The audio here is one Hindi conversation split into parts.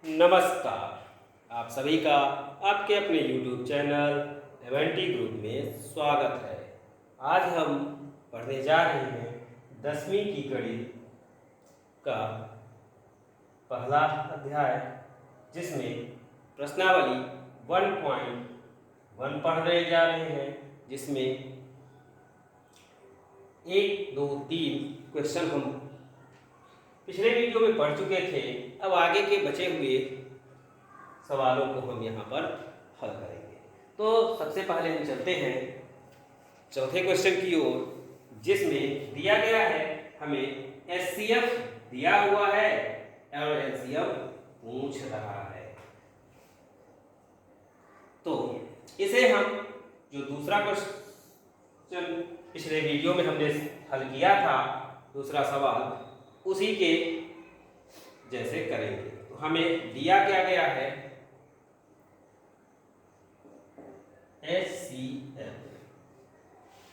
नमस्कार। आप सभी का आपके अपने YouTube चैनल एवेंटी ग्रुप में स्वागत है। आज हम पढ़ने जा रहे हैं 10वीं की गणित का पहला अध्याय, जिसमें प्रश्नावली 1.1 पढ़ने जा रहे हैं, जिसमें 1, 2, 3 क्वेश्चन हम पिछले वीडियो में पढ़ चुके थे। अब आगे के बचे हुए सवालों को हम यहाँ पर हल करेंगे। तो सबसे पहले हम चलते हैं चौथे क्वेश्चन की ओर, जिसमें दिया गया है हमें एचसीएफ दिया हुआ है और एलसीएम पूछ रहा है। तो इसे हम जो दूसरा क्वेश्चन पिछले वीडियो में हमने हल किया था, दूसरा सवाल, उसी के जैसे करेंगे। तो हमें दिया क्या गया है, HCF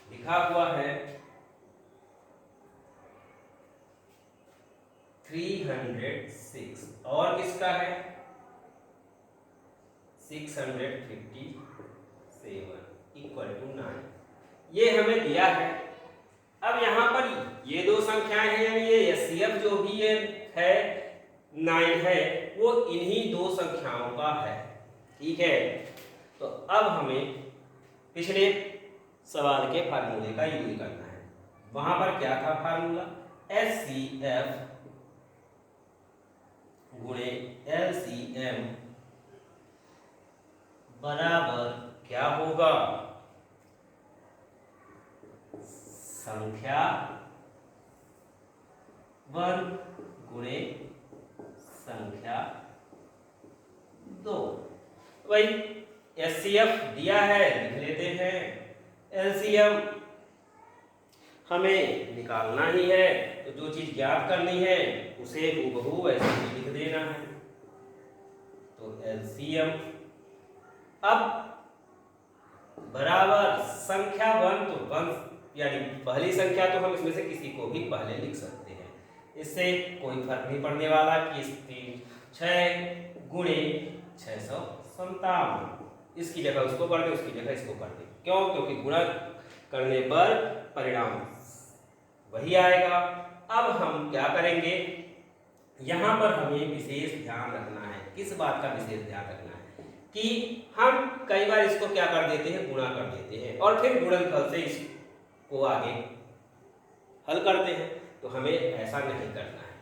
लिखा हुआ है 306 और किसका है 657 = 9। ये हमें दिया है। अब यहाँ पर ये दो संख्याएं हैं, यानी ये एचसीएफ जो भी ये है 9 है, वो इन्हीं दो संख्याओं का है। ठीक है, तो अब हमें पिछले सवाल के फार्मूले का यूज करना है। वहां पर क्या था फार्मूला, HCF गुणे LCM बराबर क्या होगा, संख्या 1 गुणे संख्या 2। भाई एचसीएफ दिया है, लिख लेते हैं। एलसीएम हमें निकालना ही है, तो जो चीज ज्ञात करनी है उसे हूबहू ऐसे ही लिख देना है। तो एलसीएम अब बराबर संख्या 1, तो 1 यानी पहली संख्या, तो हम इसमें से किसी को भी पहले लिख सकते हैं, इससे कोई फर्क नहीं पड़ने वाला कि 6 गुणे 657, इसकी जगह उसको कर दे, उसकी जगह इसको कर दे। क्यों? क्योंकि गुणा करने पर परिणाम वही आएगा। अब हम क्या करेंगे, यहाँ पर हमें विशेष ध्यान रखना है। किस बात का विशेष ध्यान रखना है कि हम कई बार इसको क्या कर देते हैं, गुणा कर देते हैं और फिर गुणनफल से इसको आगे हल करते हैं। तो हमें ऐसा नहीं करना है।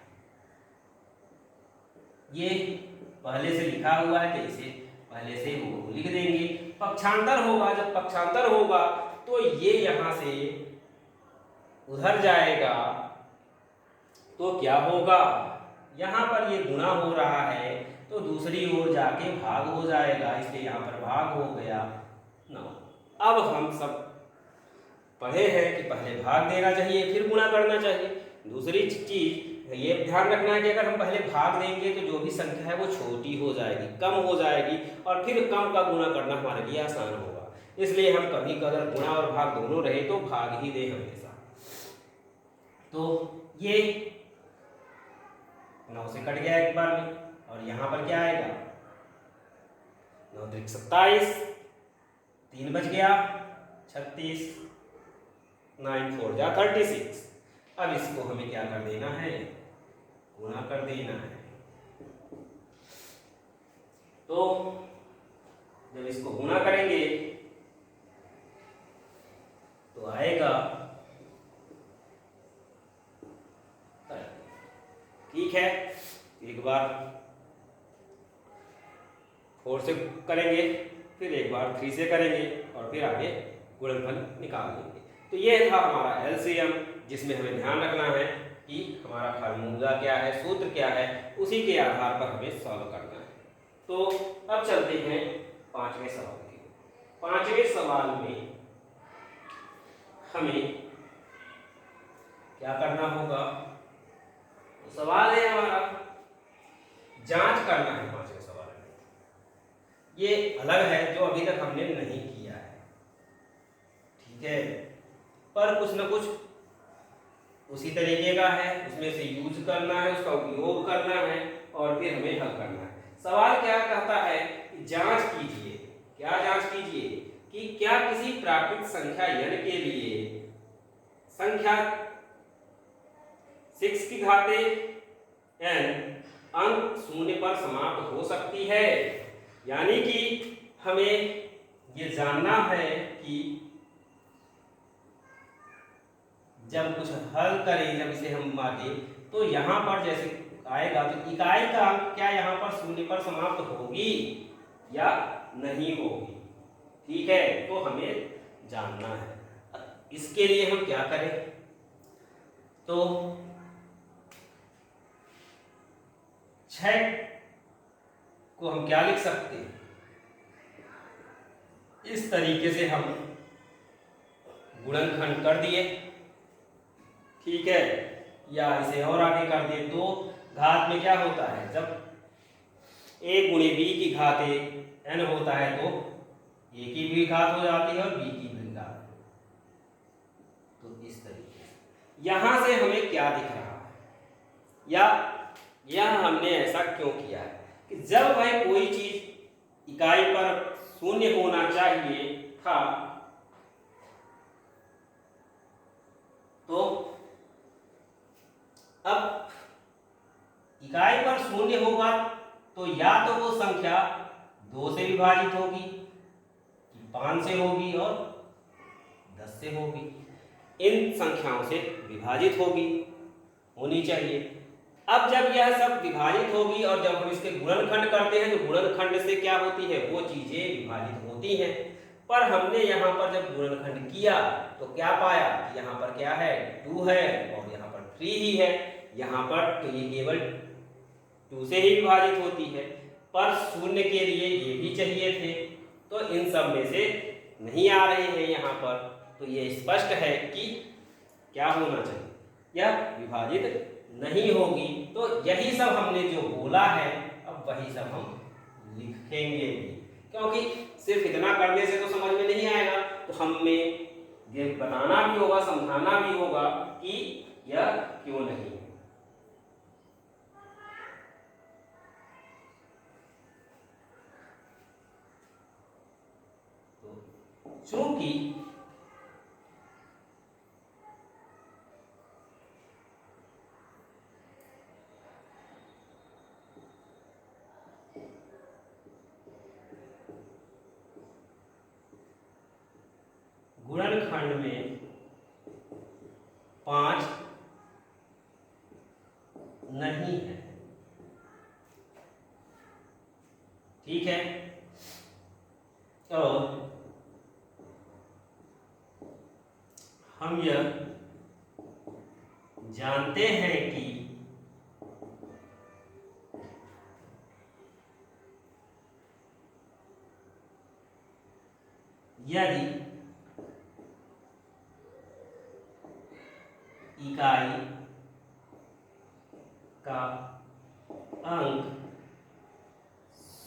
ये पहले से लिखा हुआ है, तो इसे पहले से वो लिख देंगे। पक्षांतर होगा, जब पक्षांतर होगा तो ये यहां से उधर जाएगा, तो क्या होगा, यहां पर ये गुणा हो रहा है तो दूसरी ओर जाके भाग हो जाएगा, इसलिए यहां पर भाग हो गया 9। अब हम सब पढ़े हैं कि पहले भाग देना चाहिए फिर गुणा करना चाहिए। दूसरी चीज ये ध्यान रखना है कि अगर हम पहले भाग देंगे तो जो भी संख्या है वो छोटी हो जाएगी, कम हो जाएगी, और फिर कम का गुणा करना हमारे लिए आसान होगा। इसलिए हम कभी अगर गुणा और भाग दोनों रहे तो भाग ही दें हमेशा। तो ये 9 से कट गया एक बार में, और यहाँ पर क्या आएगा, 9 × 27, 3 बच गया 36, 9 × 4 = 36। अब इसको हमें क्या कर देना है, गुणा कर देना है। तो जब इसको गुणा करेंगे तो आएगा, ठीक है, एक बार 4 से करेंगे, फिर एक बार 3 से करेंगे और फिर आगे गुणनफल निकाल लेंगे। तो ये था हमारा एलसीएम, जिसमें हमें ध्यान रखना है कि हमारा फार्मूला क्या है, सूत्र क्या है, उसी के आधार पर हमें सॉल्व करना है। तो अब चलते हैं 5वें सवाल की। 5वें सवाल में हमें क्या करना होगा, तो सवाल है हमारा जांच करना है। 5वें सवाल में ये अलग है, जो अभी तक हमने नहीं किया है, ठीक है, पर कुछ न कुछ उसी तरीके का है, उसमें से यूज करना है, उसका उपयोग करना है और फिर हमें हल करना है। सवाल क्या कहता है कि जांच कीजिए, क्या जांच कीजिए कि क्या किसी प्राकृतिक संख्या n के लिए संख्या 6 की घाते n अंक शून्य पर समाप्त हो सकती है। यानी कि हमें ये जानना है कि जब कुछ हल करें, जब इसे हम बांटें, तो यहाँ पर जैसे आएगा तो इकाई का अंक क्या यहाँ पर शून्य पर समाप्त होगी या नहीं होगी। ठीक है, तो हमें जानना है। इसके लिए हम क्या करें, तो 6 को हम क्या लिख सकते हैं, इस तरीके से हम गुणनखंड कर दिए। ठीक है, या इसे और आगे कर दिए तो घात में क्या होता है, जब a गुणे b की घात n होता है तो a की भी घात हो जाती है और b की भी घात। तो इस तरीके से यहां से हमें क्या दिख रहा है, या यह हमने ऐसा क्यों किया है कि जब भाई कोई चीज इकाई पर शून्य होना चाहिए था, तो अब इकाई पर शून्य होगा तो या तो वो संख्या 2 से विभाजित होगी, 5 से होगी और 10 से होगी। इन संख्याओं से विभाजित होनी चाहिए। अब जब यह सब विभाजित होगी और जब हम इसके गुणनखंड करते हैं तो गुणनखंड से क्या होती है, वो चीजें विभाजित होती हैं। पर हमने यहाँ पर जब गुणनखंड किया तो क्या पाया कि यहाँ पर क्या है, 2 है और यहाँ पर 3 ही है। यहाँ पर तो ये केवल 2 से ही विभाजित होती है, पर शून्य के लिए ये भी चाहिए थे, तो इन सब में से नहीं आ रहे हैं यहाँ पर। तो ये स्पष्ट है कि क्या होना चाहिए, यह विभाजित नहीं होगी। तो यही सब हमने जो बोला है, अब वही सब हम लिखेंगे भी, क्योंकि सिर्फ इतना करने से तो समझ में नहीं आएगा, तो हमें ये बताना भी होगा, समझाना भी होगा कि यह क्यों नहीं है। तो चूंकि गुणनखंड में 5 नहीं है, ठीक है, और हम यह जानते हैं कि यदि इकाई का अंक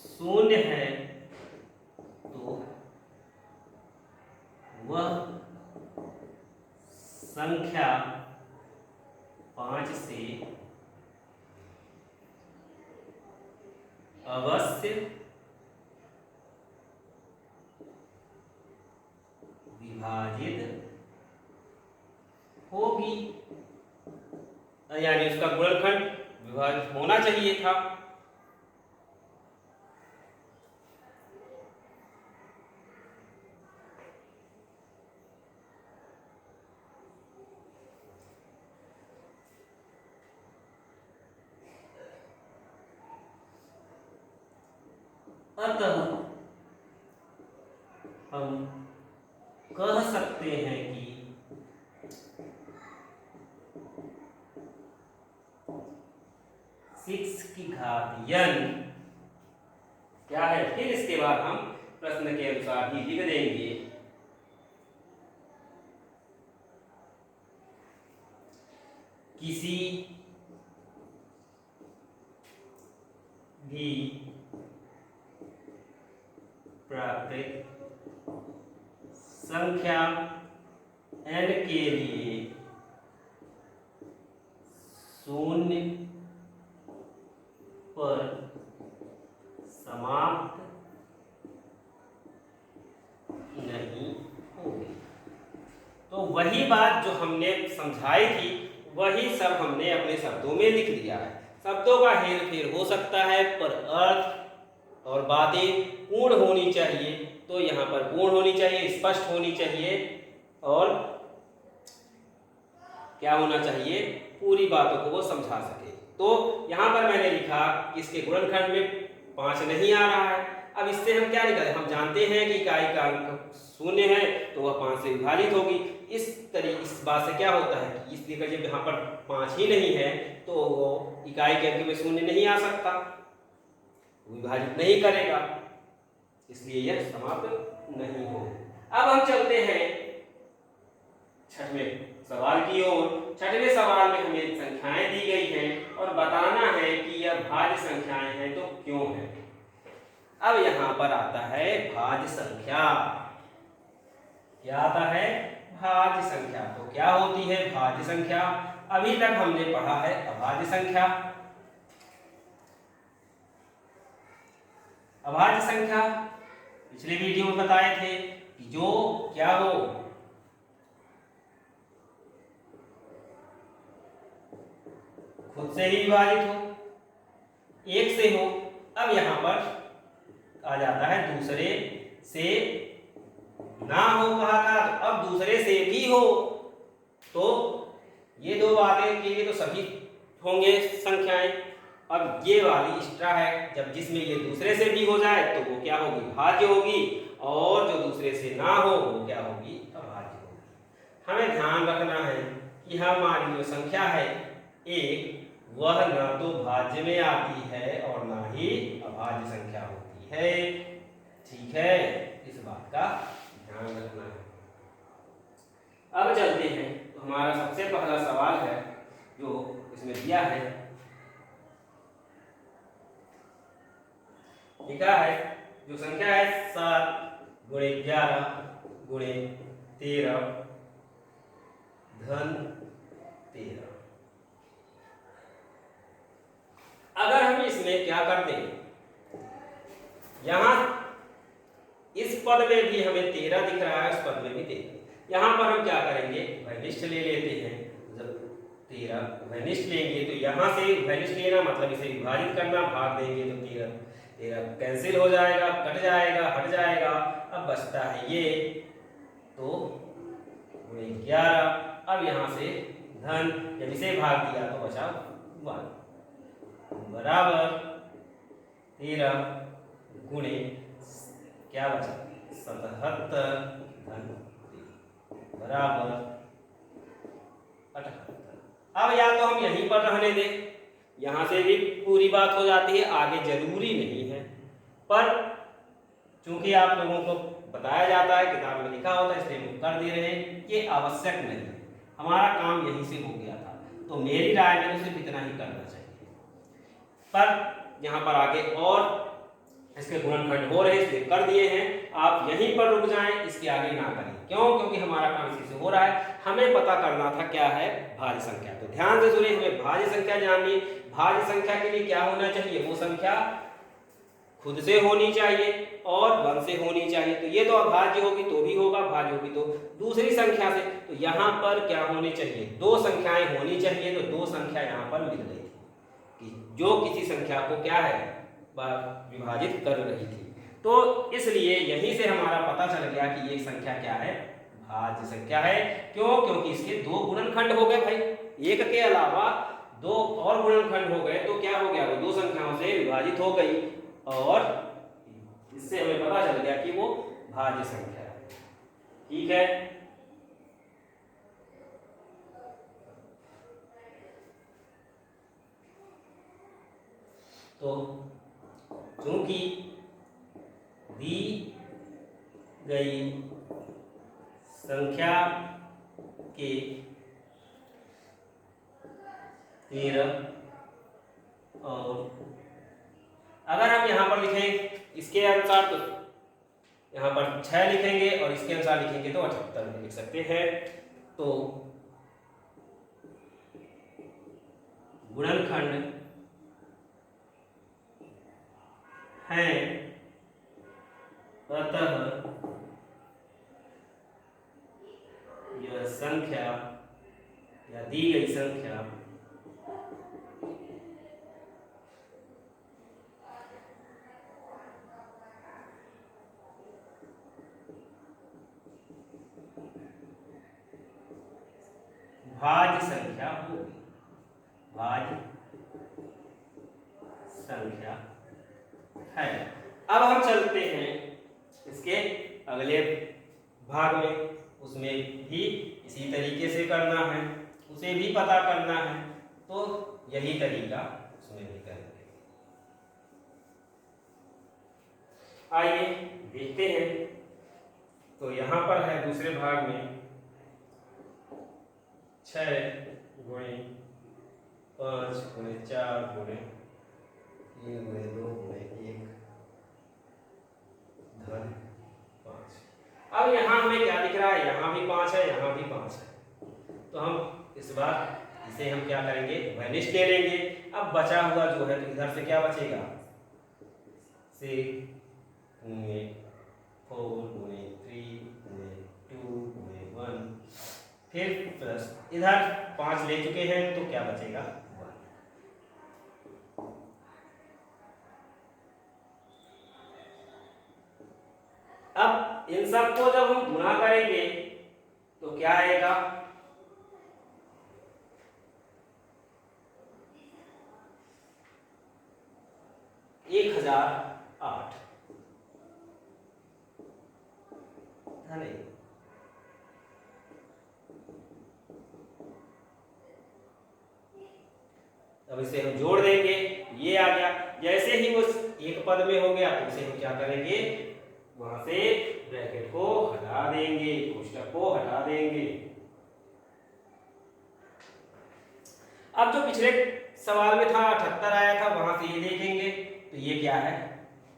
शून्य है तो वह संख्या 5 से अवश्य विभाजित होगी, यानी उसका गुणनखंड विभाजित होना चाहिए था। अतः हम कह सकते हैं कि सिक्स की घात n क्या है, फिर इसके बाद हम प्रश्न के अनुसार ही लिख देंगे। किसी भी प्राकृतिक संख्या n के लिए शून्य पर समाप्त नहीं होगी। तो वही बात जो हमने समझाई थी वही सब हमने अपने शब्दों में लिख दिया है। शब्दों का हेर फेर हो सकता है पर अर्थ और बातें पूर्ण होनी चाहिए। तो यहाँ पर पूर्ण होनी चाहिए, स्पष्ट होनी चाहिए और क्या होना चाहिए, पूरी बातों को वो समझा सके। तो यहाँ पर मैंने लिखा कि इसके गुणनखंड में 5 नहीं आ रहा है। अब इससे हम क्या निकालें, हम जानते हैं कि इकाई का अंक 0 है तो वह 5 से विभाजित होगी। इस बात से क्या होता है कि इसलिए जब यहाँ पर 5 ही नहीं है तो वो इकाई के अंक में 0 नहीं आ सकता, विभाजित नहीं करेगा, इसलिए यह समाप्त नहीं हो। अब हम चलते हैं छठवें सवाल की ओर। छठवें सवाल में हमें संख्याएं दी गई हैं और बताना है कि यह भाज्य संख्याएं हैं तो क्यों है। अब यहां पर आता है भाज्य संख्या। क्या आता है, भाज्य संख्या। तो क्या होती है भाज्य संख्या? अभी तक हमने पढ़ा है अभाज्य संख्या। अभाज्य संख्या पिछले वीडियो में बताए थे कि जो क्या हो, खुद से ही विभाजित हो, एक से हो। अब यहां पर आ जाता है दूसरे से ना हो कहा था, तो अब दूसरे से भी हो। तो ये दो बातें के लिए तो सभी होंगे संख्याएं। अब ये वाली एक्स्ट्रा है, जब जिसमें ये दूसरे से भी हो जाए तो वो क्या होगी, भाज्य होगी, और जो दूसरे से ना हो वो क्या होगी, अभाज्य होगी। हमें ध्यान रखना है कि हमारी जो संख्या है एक, वह न तो भाज्य में आती है और ना ही अभाज्य संख्या होती है। ठीक है, इस बात का ध्यान रखना है। अब चलते हैं, तो हमारा सबसे पहला सवाल है जो इसमें दिया है, लिखा है जो संख्या है 7 गुणे 11 गुणे 13 धन 13। अगर हम इसमें क्या करते हैं, यहां इस पद में भी हमें 13 दिख रहा है, उस पद में भी 13। यहां पर हम क्या करेंगे, उभयनिष्ठ ले लेते हैं। जब 13 उभयनिष्ठ लेंगे तो यहां से उभयनिष्ठ लेना मतलब इसे विभाजित करना, भाग देंगे तो 13 कैंसिल हो जाएगा, कट जाएगा, हट जाएगा। अब बचता है ये, तो 11। अब यहां से धन, जब इसे भाग दिया तो बचा 1 बराबर 13 गुणे क्या बचा 77 धन बराबर 78। अब या तो हम यहीं पर रहने दें, यहां से भी पूरी बात हो जाती है, आगे जरूरी नहीं है, पर चूंकि आप लोगों को बताया जाता है, किताब में लिखा होता है, इसलिए हम कर दे रहे हैं। ये आवश्यक नहीं, हमारा काम यहीं से हो गया था, तो मेरी राय में तो सिर्फ इतना ही करना चाहिए। पर यहाँ पर आगे और इसके गुणनखंड हो रहे, इसलिए कर दिए हैं। आप यहीं पर रुक जाएं, इसके आगे ना करें। क्यों? क्योंकि हमारा काम इसी से हो रहा है। हमें पता करना था क्या है भाज्य संख्या। तो ध्यान से सुनिए, हमें भाज्य संख्या जाननी। भाज्य संख्या के लिए क्या होना चाहिए, वो संख्या खुद से होनी चाहिए और 1 से होनी चाहिए। तो ये तो अभाज्य होगी तो भी होगा, भाज्य होगी तो दूसरी संख्या से। तो यहाँ पर क्या होनी चाहिए, 2 संख्याएं होनी चाहिए। तो 2 संख्या यहाँ पर मिल गई थी कि जो किसी संख्या को क्या है, विभाजित कर रही थी। तो इसलिए यहीं से हमारा पता चल गया कि ये संख्या क्या है, भाज्य संख्या है। क्यों? क्योंकि इसके 2 गुणनखंड हो गए भाई, एक के अलावा 2 और गुणनखंड हो गए। तो क्या हो गया, वो 2 संख्याओं से विभाजित हो गई और इससे हमें पता चल गया कि वो भाज्य संख्या है। ठीक है, तो चूंकि दी गई संख्या के 13 और अगर हम यहाँ पर लिखें इसके अनुसार तो यहाँ पर 6 लिखेंगे और इसके अनुसार लिखेंगे तो 78 लिख सकते हैं। तो गुणनखंड हैं, अतः यह संख्या या दी गई संख्या भाज्य संख्या होगी, भाज्य संख्या है। अब हम चलते हैं इसके अगले भाग में, उसमें भी इसी तरीके से करना है, उसे भी पता करना है, तो यही तरीका उसमें भी करेंगे। आइए देखते हैं। तो यहाँ पर है दूसरे भाग में 6 गुणे 5 गुणे 4 गुणे 3 गुणे 2 गुणे 1 धन 5। अब यहाँ हमें क्या दिख रहा है, यहाँ भी 5 है, यहाँ भी 5 है, तो हम इस बार इसे हम क्या करेंगे, वैनिश ले लेंगे। अब बचा हुआ जो है तो इधर से क्या बचेगा, 6 गुणे 4 गुणे 3 गुणे 2 गुणे 1, फिर प्लस इधर 5 ले चुके हैं तो क्या बचेगा 1। अब इन सबको जब हम गुणा करेंगे तो क्या आएगा, 1008 था नहीं। अब इसे हम जोड़ देंगे, ये आ गया। जैसे ही वो एक पद में हो गया तो उसे हम क्या करेंगे, वहां से ब्रैकेट को हटा देंगे, कोष्टक को हटा देंगे। अब जो पिछले सवाल में था 78 आया था, वहां से ये देखेंगे तो ये क्या है,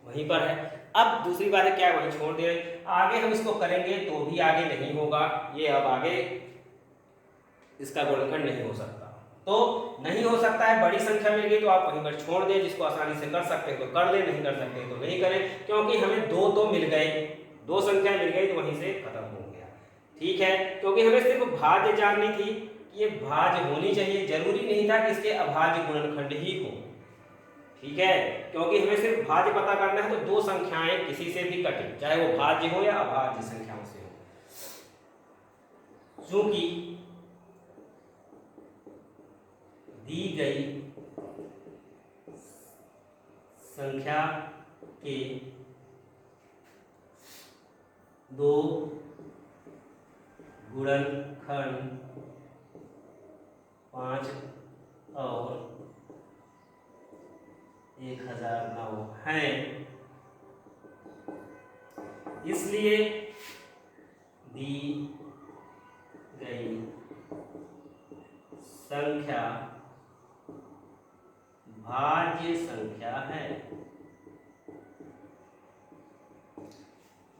वहीं पर है। अब दूसरी बात है क्या, वहीं छोड़ दे, आगे हम इसको करेंगे तो भी आगे नहीं होगा, ये अब आगे इसका गुणनखंड नहीं हो सकता, तो नहीं हो सकता है। बड़ी संख्या मिल गई तो आप वहीं पर छोड़ दें, जिसको आसानी से कर सकते हैं तो कर लें, नहीं कर सकते हैं तो नहीं करें, क्योंकि हमें दो तो मिल गए, दो संख्या मिल गई तो वहीं से खत्म हो गया। ठीक है, क्योंकि हमें सिर्फ भाज्य जाननी थी कि ये भाज्य होनी चाहिए, जरूरी नहीं था कि इसके अभाज्य गुणनखंड ही हो। ठीक है, क्योंकि हमें सिर्फ भाज्य पता करना है, तो दो संख्याएं किसी से भी कटें, चाहे वो भाज्य हो या अभाज्य संख्याओं से हो। चूंकि दी गई संख्या के दो गुणनखंड 5 और 1009 हैं, इसलिए दी गई संख्या भाज्य संख्या है।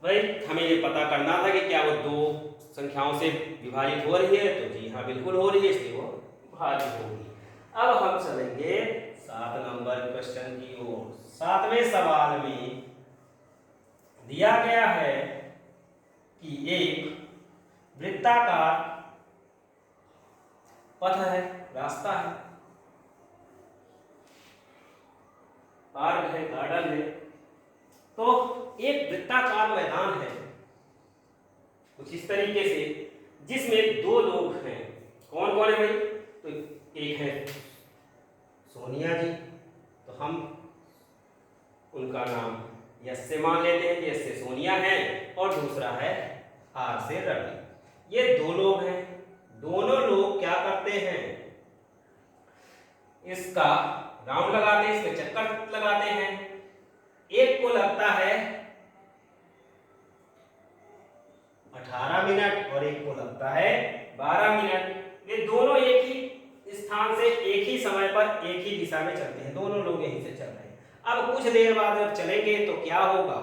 भाई हमें ये पता करना था कि क्या वो दो संख्याओं से विभाजित हो रही है, तो जी हाँ बिल्कुल हो रही है, इसलिए वो भाज्य होगी। अब हम चलेंगे 7 नंबर क्वेश्चन की ओर। 7वें सवाल में दिया गया है कि एक वृत्ताकार पथ है, रास्ता है, पार्क है, गार्डन है, तो एक वृत्ताकार मैदान है कुछ इस तरीके से, जिसमें दो लोग हैं। कौन कौन है भाई, तो एक है सोनिया जी, तो हम उनका नाम यस से मान लेते हैं कि यस से सोनिया है, और दूसरा है आर से रवि। ये दो लोग हैं, दोनों लोग क्या करते हैं, इसका राउंड लगाते हैं, इसमें चक्कर लगाते हैं। एक को लगता है 18 मिनट और एक को लगता है 12 मिनट। ये दोनों एक ही स्थान से एक ही समय पर एक ही दिशा में चलते हैं, दोनों लोग यहीं से चल रहे हैं। अब कुछ देर बाद जब चलेंगे तो क्या होगा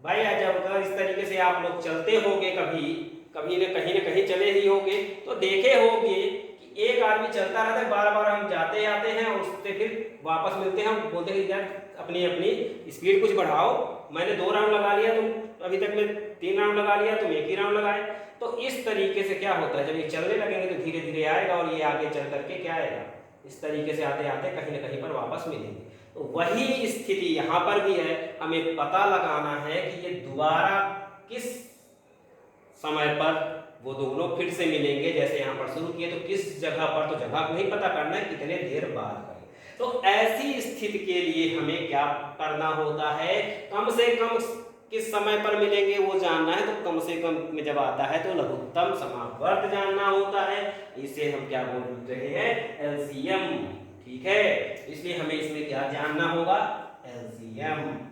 भाई, जब इस तरीके से आप लोग चलते होंगे, कभी न कहीं चले ही होंगे, तो देखे होंगे कि एक आदमी चलता रहता है, बार बार हम जाते आते हैं और उससे फिर वापस मिलते हैं, हम बोलते हैं यार अपनी अपनी स्पीड कुछ बढ़ाओ। मैंने 2 राउंड लगा लिया, तुम अभी तक में 3 राउंड लगा लिया, तुम 1 ही राउंड लगाए। तो इस तरीके से क्या होता है, जब ये चलने लगेंगे तो धीरे धीरे आएगा और ये आगे चल करके क्या आएगा, इस तरीके से आते आते कहीं ना कहीं पर वापस मिलेंगे। तो वही स्थिति यहाँ पर भी है, हमें पता लगाना है कि ये दोबारा किस समय पर वो दोनों फिर से मिलेंगे। जैसे यहाँ पर शुरू किए तो किस जगह पर, तो जगह नहीं पता करना है, कितने देर बाद करें। तो ऐसी स्थिति के लिए हमें क्या करना होता है, कम से कम किस समय पर मिलेंगे वो जानना है। तो कम से कम में जब आता है तो लघुत्तम समावर्त जानना होता है, इसे हम क्या बोल रहे हैं, एलसीएम। ठीक है, इसलिए हमें इसमें क्या जानना होगा, एलसीएम।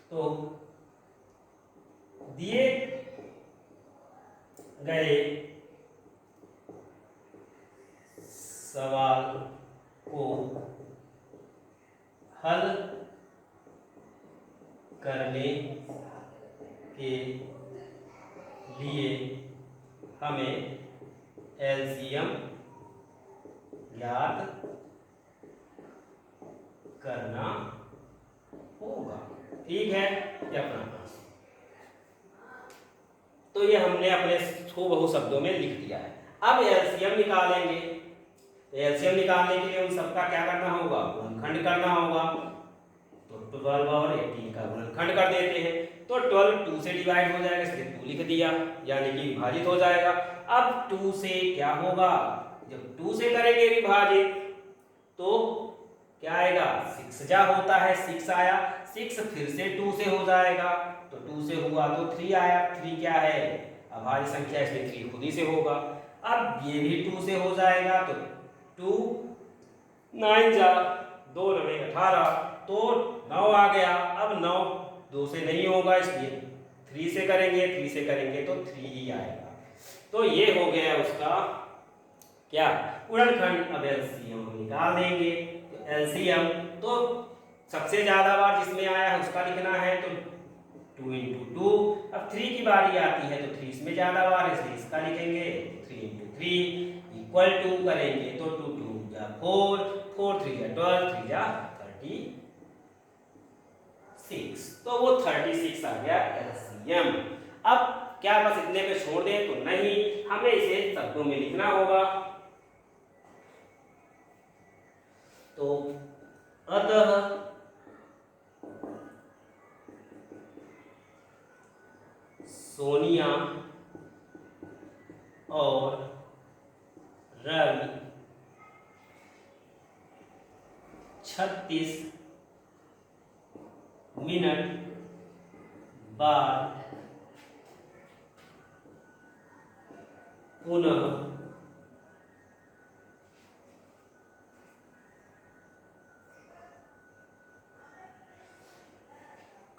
तो दिए गए सवाल को हल करने के लिए हमें एलसीएम ज्ञात करना होगा। ठीक है, ये अपना तो ये हमने अपने हूबहू शब्दों में लिख दिया है। अब एलसीएम निकालेंगे। तो एलसीएम निकालने के लिए उन सबका क्या करना होगा, गुणनखंड करना होगा। तो 12 और 18 का गुणनखंड कर देते हैं। तो 12 2 से डिवाइड हो जाएगा, इसलिए 2 लिख दिया, यानी कि विभाजित हो जाएगा। अब 2 से क्या होगा, जब 2 से करेंगे विभाजित तो क्या आएगा, 6 जा होता है, 6 आया, 6 फिर से 2 से हो जाएगा, तो 2 से हुआ तो 3 आया। 3 क्या है, अभाज्य संख्या, इसलिए 3 खुद ही से होगा। अब ये भी 2 से हो जाएगा, तो 2 9 जा 2 9 18, तो 9 आ गया। अब 9 2 से नहीं होगा, इसलिए 3 से करेंगे, 3 से करेंगे तो 3 ही आएगा। तो ये हो गया उसका क्या, गुणनखंड। अब एलसीएम निकाल देंगे। तो एलसीएम तो सबसे ज्यादा बार जिसमें आया है उसका लिखना है, तो 2 × 2। अब 3 की बारी आती है तो 3 इसमें ज्यादा बार है, इसलिए इसका लिखेंगे। 3 × 3 इक्वल टू करेंगे तो 2 2 जा 4, 4 3 जा 12, 3 जा 36, तो वो 36 आ गया एलसीएम। अब क्या बस इतने पे छोड़ दें, तो नहीं, हमें इसे शब्दों में लिखना होगा। तो अतः सोनिया और रवि 36 मिनट बाद पुनः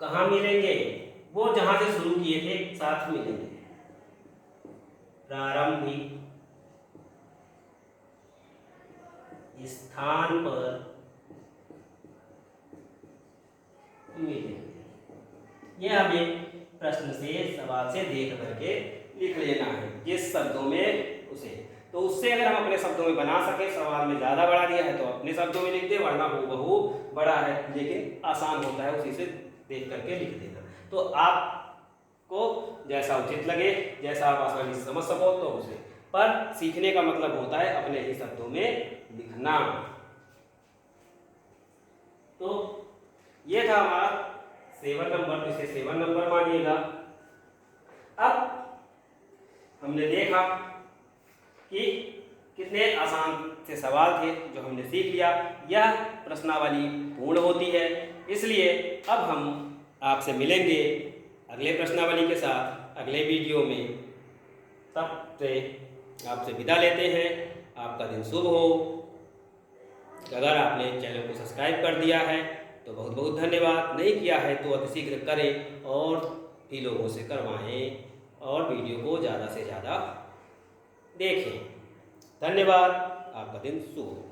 कहाँ मिलेंगे, वो जहां से शुरू किए थे साथ मिलेंगे। प्रारंभिक स्थान पर मिलेंगे। यह हमें प्रश्न से, सवाल से देख करके लिख लेना है, जिस शब्दों में उसे, तो उससे अगर हम अपने शब्दों में बना सके, सवाल में ज्यादा बड़ा दिया है तो अपने शब्दों में लिख दे, वरना हूबहू बड़ा है लेकिन आसान होता है, उसी से देख करके लिख देना। तो आपको जैसा उचित लगे, जैसा आप आसानी से समझ सको तो उसे, पर सीखने का मतलब होता है अपने ही शब्दों में लिखना। तो ये था हमारा 7 नंबर, तो इसे 7 नंबर मानिएगा। अब हमने देखा कि कितने आसान से सवाल थे जो हमने सीख लिया। यह प्रश्नावली पूर्ण होती है, इसलिए अब हम आपसे मिलेंगे अगले प्रश्नावली के साथ अगले वीडियो में। तब से आपसे विदा लेते हैं। आपका दिन शुभ हो। अगर आपने चैनल को सब्सक्राइब कर दिया है तो बहुत बहुत धन्यवाद, नहीं किया है तो अतिशीघ्र करें और भी लोगों से करवाएं और वीडियो को ज़्यादा से ज़्यादा देखें। धन्यवाद, आपका दिन शुभ हो।